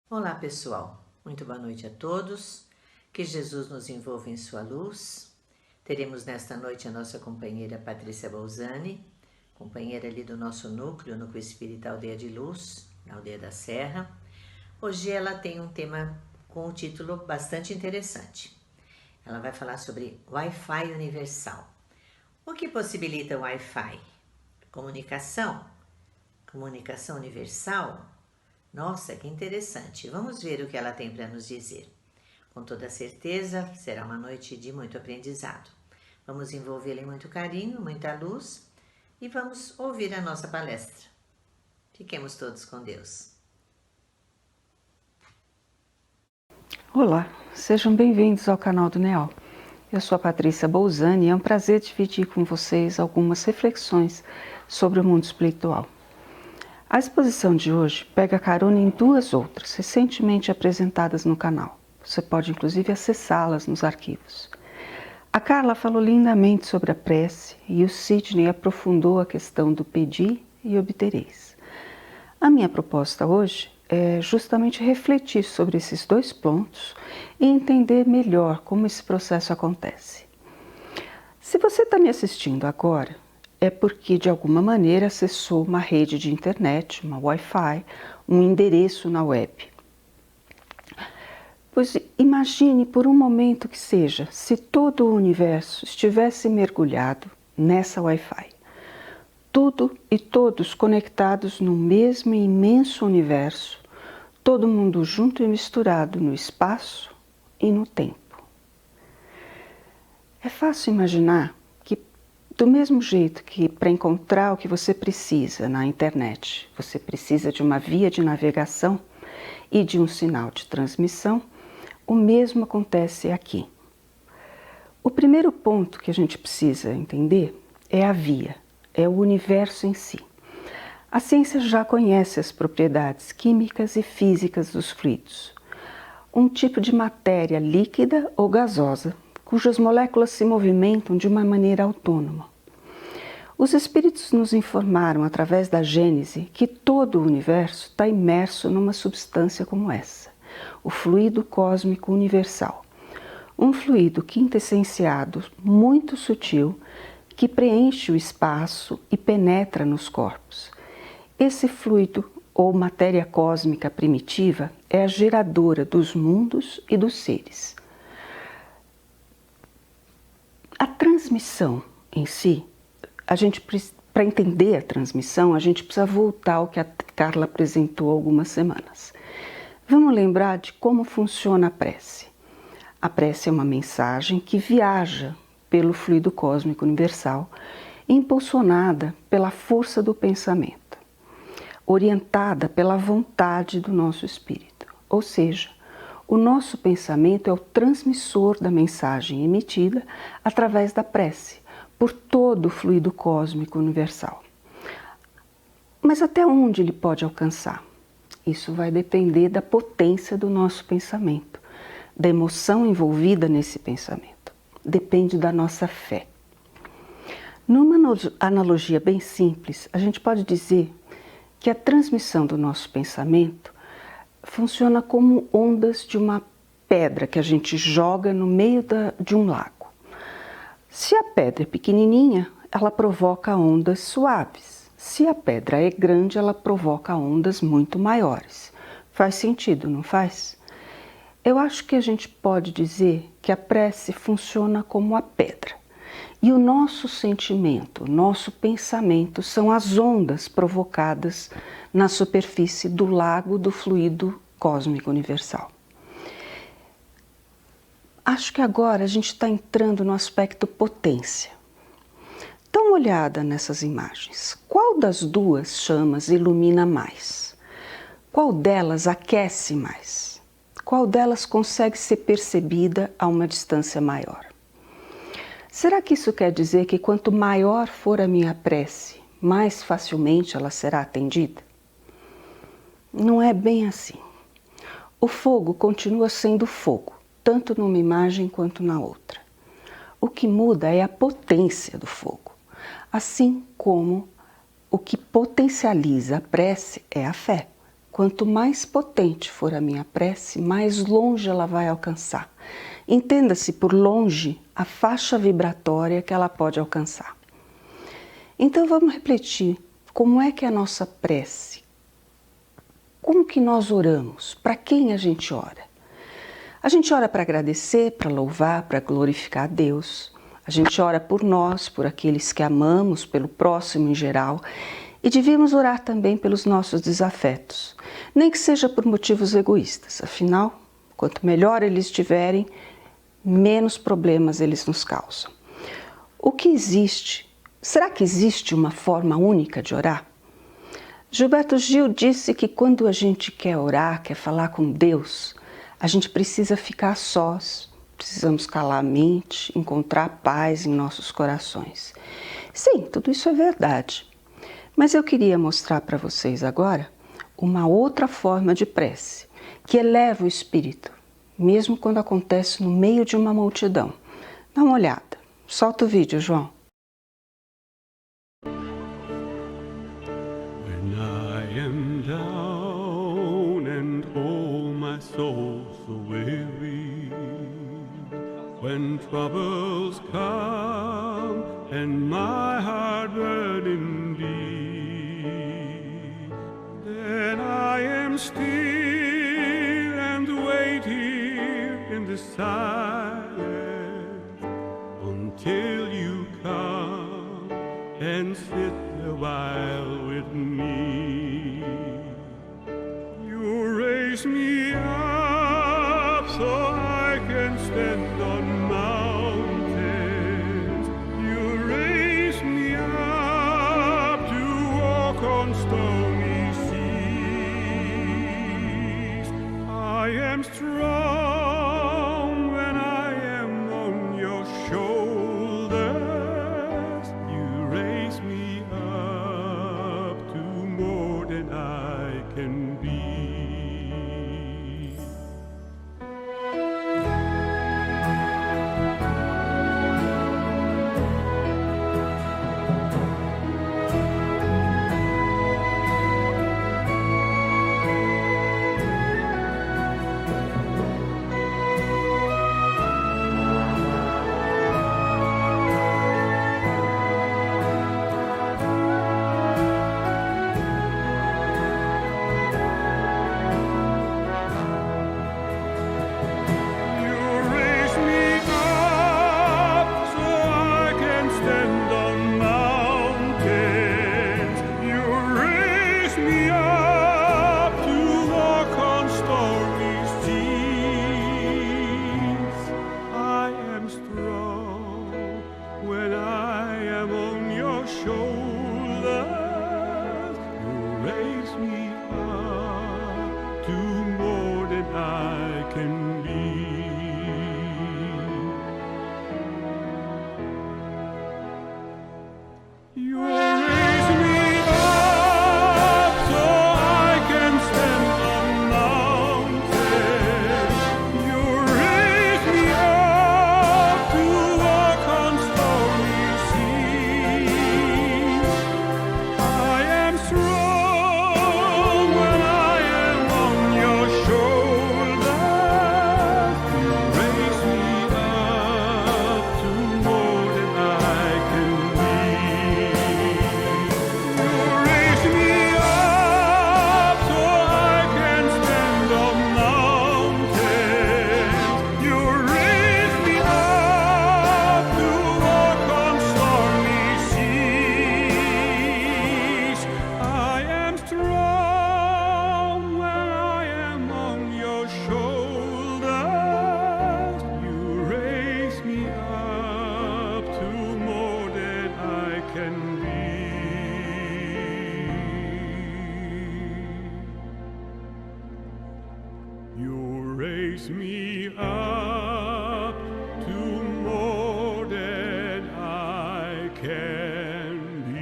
Olá pessoal, muito boa noite a todos, que Jesus nos envolva em sua luz. Teremos nesta noite a nossa companheira Patrícia Bolzani, companheira ali do nosso núcleo Espírita Aldeia de Luz, na Aldeia da Serra. Hoje ela tem um tema com um título bastante interessante. Ela vai falar sobre Wi-Fi universal. O que possibilita o Wi-Fi? Comunicação? Comunicação universal? Nossa, que interessante! Vamos ver o que ela tem para nos dizer. Com toda certeza, será uma noite de muito aprendizado. Vamos envolvê-la em muito carinho, muita luz e vamos ouvir a nossa palestra. Fiquemos todos com Deus. Olá, sejam bem-vindos ao canal do NEAL. Eu sou a Patrícia Bolzani e é um prazer dividir com vocês algumas reflexões sobre o mundo espiritual. A exposição de hoje pega carona em duas outras, recentemente apresentadas no canal. Você pode inclusive acessá-las nos arquivos. A Carla falou lindamente sobre a prece e o Sidney aprofundou a questão do pedir e obtereis. A minha proposta hoje é justamente refletir sobre esses dois pontos e entender melhor como esse processo acontece. Se você está me assistindo agora, é porque de alguma maneira acessou uma rede de internet, uma Wi-Fi, um endereço na web. Pois imagine por um momento que seja, se todo o universo estivesse mergulhado nessa Wi-Fi. Tudo e todos conectados no mesmo e imenso universo, todo mundo junto e misturado no espaço e no tempo. É fácil imaginar que, do mesmo jeito que para encontrar o que você precisa na internet, você precisa de uma via de navegação e de um sinal de transmissão, o mesmo acontece aqui. O primeiro ponto que a gente precisa entender é a via, é o universo em si. A ciência já conhece as propriedades químicas e físicas dos fluidos. Um tipo de matéria líquida ou gasosa, cujas moléculas se movimentam de uma maneira autônoma. Os espíritos nos informaram através da Gênese que todo o universo está imerso numa substância como essa, o fluido cósmico universal. Um fluido quintessenciado, muito sutil, que preenche o espaço e penetra nos corpos. Esse fluido, ou matéria cósmica primitiva, é a geradora dos mundos e dos seres. A transmissão em si, para entender a transmissão, a gente precisa voltar ao que a Carla apresentou há algumas semanas. Vamos lembrar de como funciona a prece. A prece é uma mensagem que viaja pelo fluido cósmico universal, impulsionada pela força do pensamento, orientada pela vontade do nosso espírito. Ou seja, o nosso pensamento é o transmissor da mensagem emitida através da prece, por todo o fluido cósmico universal. Mas até onde ele pode alcançar? Isso vai depender da potência do nosso pensamento, da emoção envolvida nesse pensamento. Depende da nossa fé. Numa analogia bem simples, a gente pode dizer que a transmissão do nosso pensamento funciona como ondas de uma pedra que a gente joga no meio de um lago. Se a pedra é pequenininha, ela provoca ondas suaves. Se a pedra é grande, ela provoca ondas muito maiores. Faz sentido, não faz? Eu acho que a gente pode dizer que a prece funciona como a pedra. E o nosso sentimento, o nosso pensamento são as ondas provocadas na superfície do lago do fluido cósmico universal. Acho que agora a gente está entrando no aspecto potência. Dá uma olhada nessas imagens. Qual das duas chamas ilumina mais? Qual delas aquece mais? Qual delas consegue ser percebida a uma distância maior? Será que isso quer dizer que quanto maior for a minha prece, mais facilmente ela será atendida? Não é bem assim. O fogo continua sendo fogo, tanto numa imagem quanto na outra. O que muda é a potência do fogo, assim como o que potencializa a prece é a fé. quanto mais potente for a minha prece, mais longe ela vai alcançar. Entenda-se por longe a faixa vibratória que ela pode alcançar. Então vamos refletir como é que é a nossa prece, como que nós oramos, para quem a gente ora. A gente ora para agradecer, para louvar, para glorificar a Deus. A gente ora por nós, por aqueles que amamos, pelo próximo em geral. E devíamos orar também pelos nossos desafetos, nem que seja por motivos egoístas. Afinal, quanto melhor eles estiverem, menos problemas eles nos causam. O que existe? Será que existe uma forma única de orar? Gilberto Gil disse que quando a gente quer orar, quer falar com Deus, a gente precisa ficar a sós, precisamos calar a mente, encontrar paz em nossos corações. Sim, tudo isso é verdade. Mas eu queria mostrar para vocês agora uma outra forma de prece, que eleva o espírito, mesmo quando acontece no meio de uma multidão. Dá uma olhada. Solta o vídeo, João. When I am down and oh my soul so weary, when troubles come and my heart burning deep, then I am still and wait here in the silence until you come and sit a while with me. You raise me up so I can stand on mountains. You raise me up to walk on stony seas. I am strong when I am on your shoulders. You raise me up to more than I can be. Raise me up to more than I can be.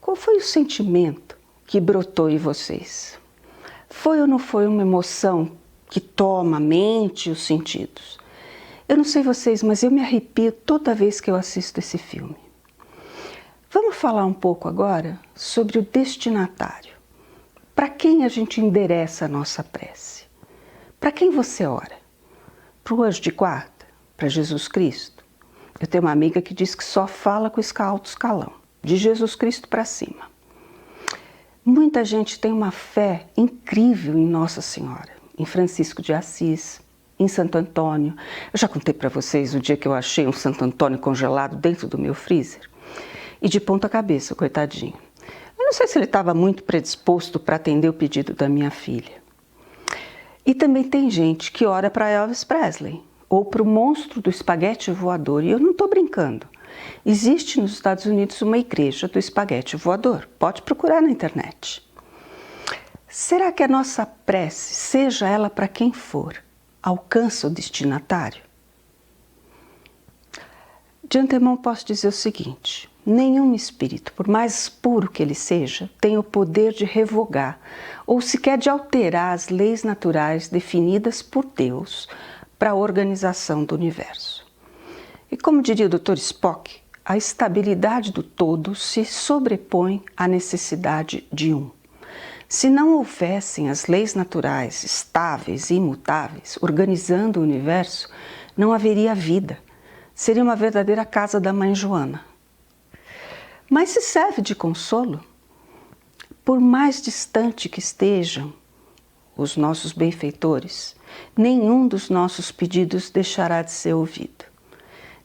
Qual foi o sentimento que brotou em vocês? Foi ou não foi uma emoção que toma a mente e os sentidos. Eu não sei vocês, mas eu me arrepio toda vez que eu assisto esse filme. Vamos falar um pouco agora sobre o destinatário. Para quem a gente endereça a nossa prece? Para quem você ora? Para o anjo de guarda? Para Jesus Cristo? Eu tenho uma amiga que diz que só fala com alto escalão, de Jesus Cristo para cima. Muita gente tem uma fé incrível em Nossa Senhora, em Francisco de Assis, em Santo Antônio. Eu já contei para vocês o dia que eu achei um Santo Antônio congelado dentro do meu freezer. E de ponta cabeça, coitadinho. Eu não sei se ele estava muito predisposto para atender o pedido da minha filha. E também tem gente que ora para Elvis Presley, ou para o monstro do espaguete voador. E eu não estou brincando. Existe nos Estados Unidos uma igreja do espaguete voador. Pode procurar na internet. Será que a nossa prece, seja ela para quem for, alcança o destinatário? De antemão posso dizer o seguinte: nenhum espírito, por mais puro que ele seja, tem o poder de revogar ou sequer de alterar as leis naturais definidas por Deus para a organização do universo. E como diria o Dr. Spock, a estabilidade do todo se sobrepõe à necessidade de um. Se não houvessem as leis naturais estáveis e imutáveis organizando o universo, não haveria vida. Seria uma verdadeira casa da mãe Joana. Mas se serve de consolo, por mais distante que estejam os nossos benfeitores, nenhum dos nossos pedidos deixará de ser ouvido.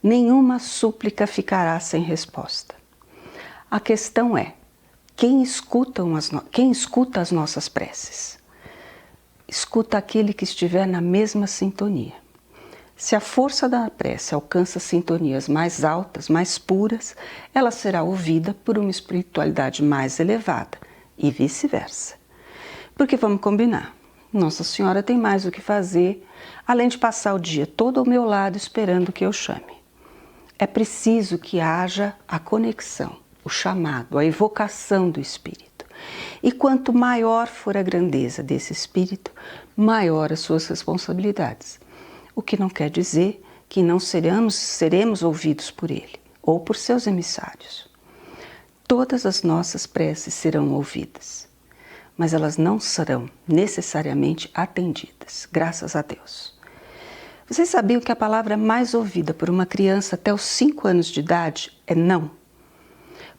Nenhuma súplica ficará sem resposta. A questão é, quem escuta as nossas preces? Escuta aquele que estiver na mesma sintonia. Se a força da prece alcança sintonias mais altas, mais puras, ela será ouvida por uma espiritualidade mais elevada e vice-versa. Porque vamos combinar, Nossa Senhora tem mais o que fazer, além de passar o dia todo ao meu lado esperando que eu chame. É preciso que haja a conexão, o chamado, a evocação do Espírito. E quanto maior for a grandeza desse Espírito, maior as suas responsabilidades. O que não quer dizer que não seremos ouvidos por ele ou por seus emissários. Todas as nossas preces serão ouvidas, mas elas não serão necessariamente atendidas, graças a Deus. Vocês sabiam que a palavra mais ouvida por uma criança até os 5 anos de idade é não?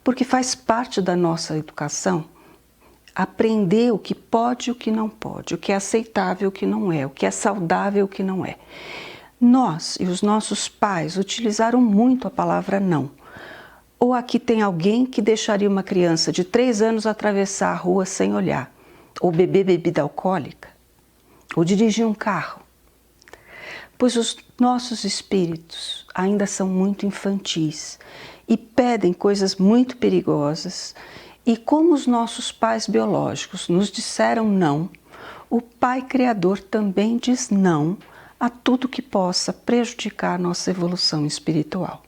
Porque faz parte da nossa educação aprender o que pode e o que não pode, o que é aceitável e o que não é, o que é saudável e o que não é. Nós e os nossos pais utilizaram muito a palavra não. Ou aqui tem alguém que deixaria uma criança de 3 anos atravessar a rua sem olhar, ou beber bebida alcoólica, ou dirigir um carro. Pois os nossos espíritos ainda são muito infantis e pedem coisas muito perigosas. E como os nossos pais biológicos nos disseram não, o Pai Criador também diz não a tudo que possa prejudicar nossa evolução espiritual.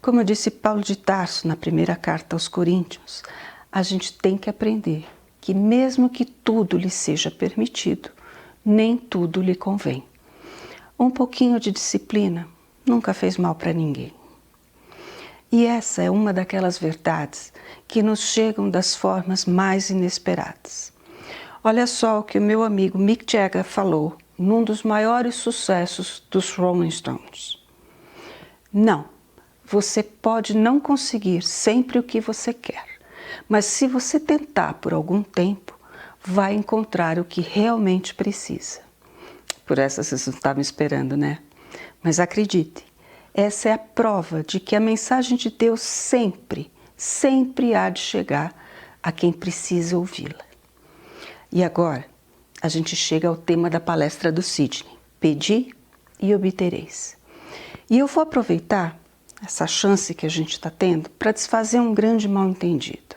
Como disse Paulo de Tarso na primeira carta aos Coríntios, a gente tem que aprender que mesmo que tudo lhe seja permitido, nem tudo lhe convém. Um pouquinho de disciplina nunca fez mal para ninguém. E essa é uma daquelas verdades que nos chegam das formas mais inesperadas. Olha só o que o meu amigo Mick Jagger falou num dos maiores sucessos dos Rolling Stones. Não, você pode não conseguir sempre o que você quer, mas se você tentar por algum tempo, vai encontrar o que realmente precisa. Por essa vocês não estavam esperando, né? Mas acredite, essa é a prova de que a mensagem de Deus sempre há de chegar a quem precisa ouvi-la. E agora, a gente chega ao tema da palestra do Sidney, Pedi e obtereis. E eu vou aproveitar essa chance que a gente está tendo para desfazer um grande mal-entendido.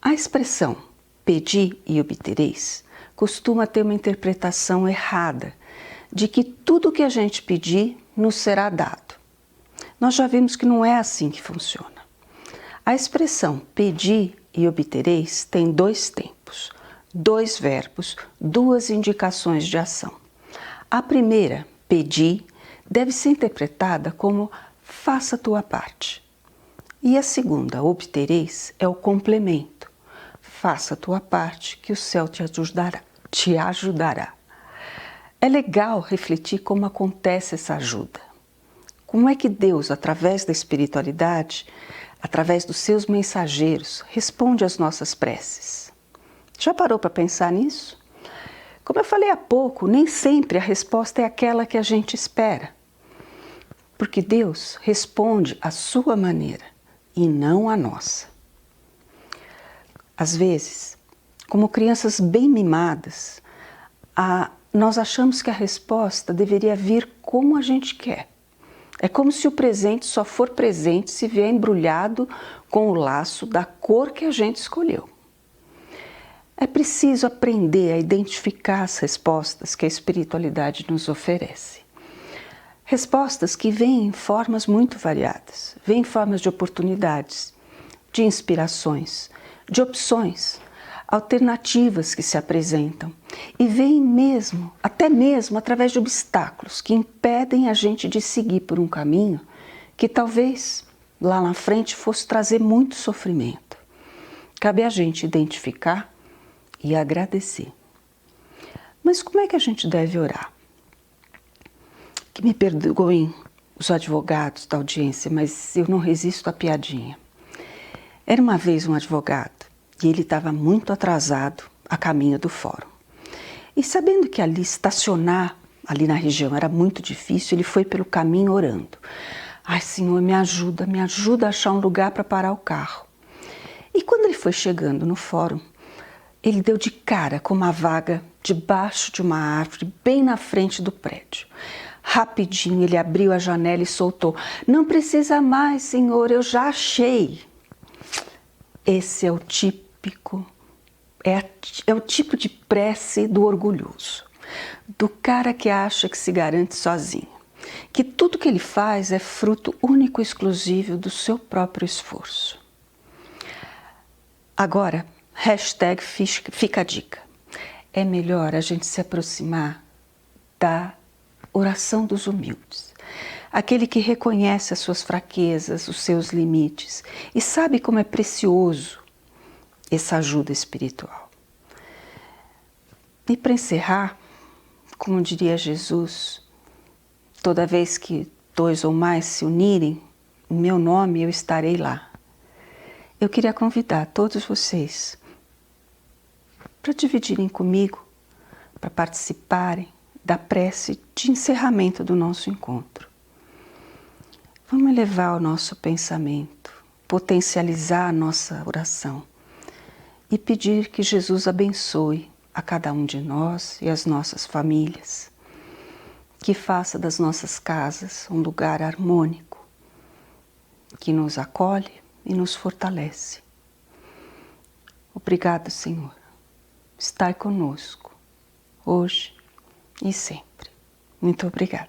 A expressão pedi e obtereis costuma ter uma interpretação errada de que tudo que a gente pedir nos será dado. Nós já vimos que não é assim que funciona. A expressão pedi e obtereis tem 2 tempos, 2 verbos, 2 indicações de ação. A primeira, pedi, deve ser interpretada como faça a tua parte. E a segunda, obtereis, é o complemento. Faça a tua parte que o céu te ajudará. É legal refletir como acontece essa ajuda. Como é que Deus, através da espiritualidade, através dos seus mensageiros, responde às nossas preces? Já parou para pensar nisso? Como eu falei há pouco, nem sempre a resposta é aquela que a gente espera. Porque Deus responde à sua maneira e não à nossa. Às vezes, como crianças bem mimadas, nós achamos que a resposta deveria vir como a gente quer. É como se o presente só for presente se vier embrulhado com o laço da cor que a gente escolheu. É preciso aprender a identificar as respostas que a espiritualidade nos oferece. Respostas que vêm em formas muito variadas, vêm em formas de oportunidades, de inspirações, de opções, alternativas que se apresentam e vêm mesmo, até mesmo através de obstáculos que impedem a gente de seguir por um caminho que talvez lá na frente fosse trazer muito sofrimento. Cabe a gente identificar e agradecer. Mas como é que a gente deve orar? Que me perdoem os advogados da audiência, mas eu não resisto à piadinha. Era uma vez um advogado e ele estava muito atrasado a caminho do fórum. E sabendo que ali estacionar ali na região era muito difícil, ele foi pelo caminho orando. Ai, Senhor, me ajuda a achar um lugar para parar o carro. E quando ele foi chegando no fórum, ele deu de cara com uma vaga debaixo de uma árvore, bem na frente do prédio. Rapidinho ele abriu a janela e soltou: não precisa mais, Senhor, eu já achei. Esse é o o tipo de prece do orgulhoso, do cara que acha que se garante sozinho, que tudo que ele faz é fruto único e exclusivo do seu próprio esforço. Agora, hashtag fica a dica. É melhor a gente se aproximar da oração dos humildes. Aquele que reconhece as suas fraquezas, os seus limites e sabe como é precioso essa ajuda espiritual. E para encerrar, como diria Jesus, toda vez que 2 ou mais se unirem, em meu nome eu estarei lá. Eu queria convidar todos vocês para dividirem comigo, para participarem da prece de encerramento do nosso encontro. Vamos elevar o nosso pensamento, potencializar a nossa oração e pedir que Jesus abençoe a cada um de nós e as nossas famílias, que faça das nossas casas um lugar harmônico, que nos acolhe e nos fortalece. Obrigado, Senhor. Estai conosco, hoje e sempre. Muito obrigada.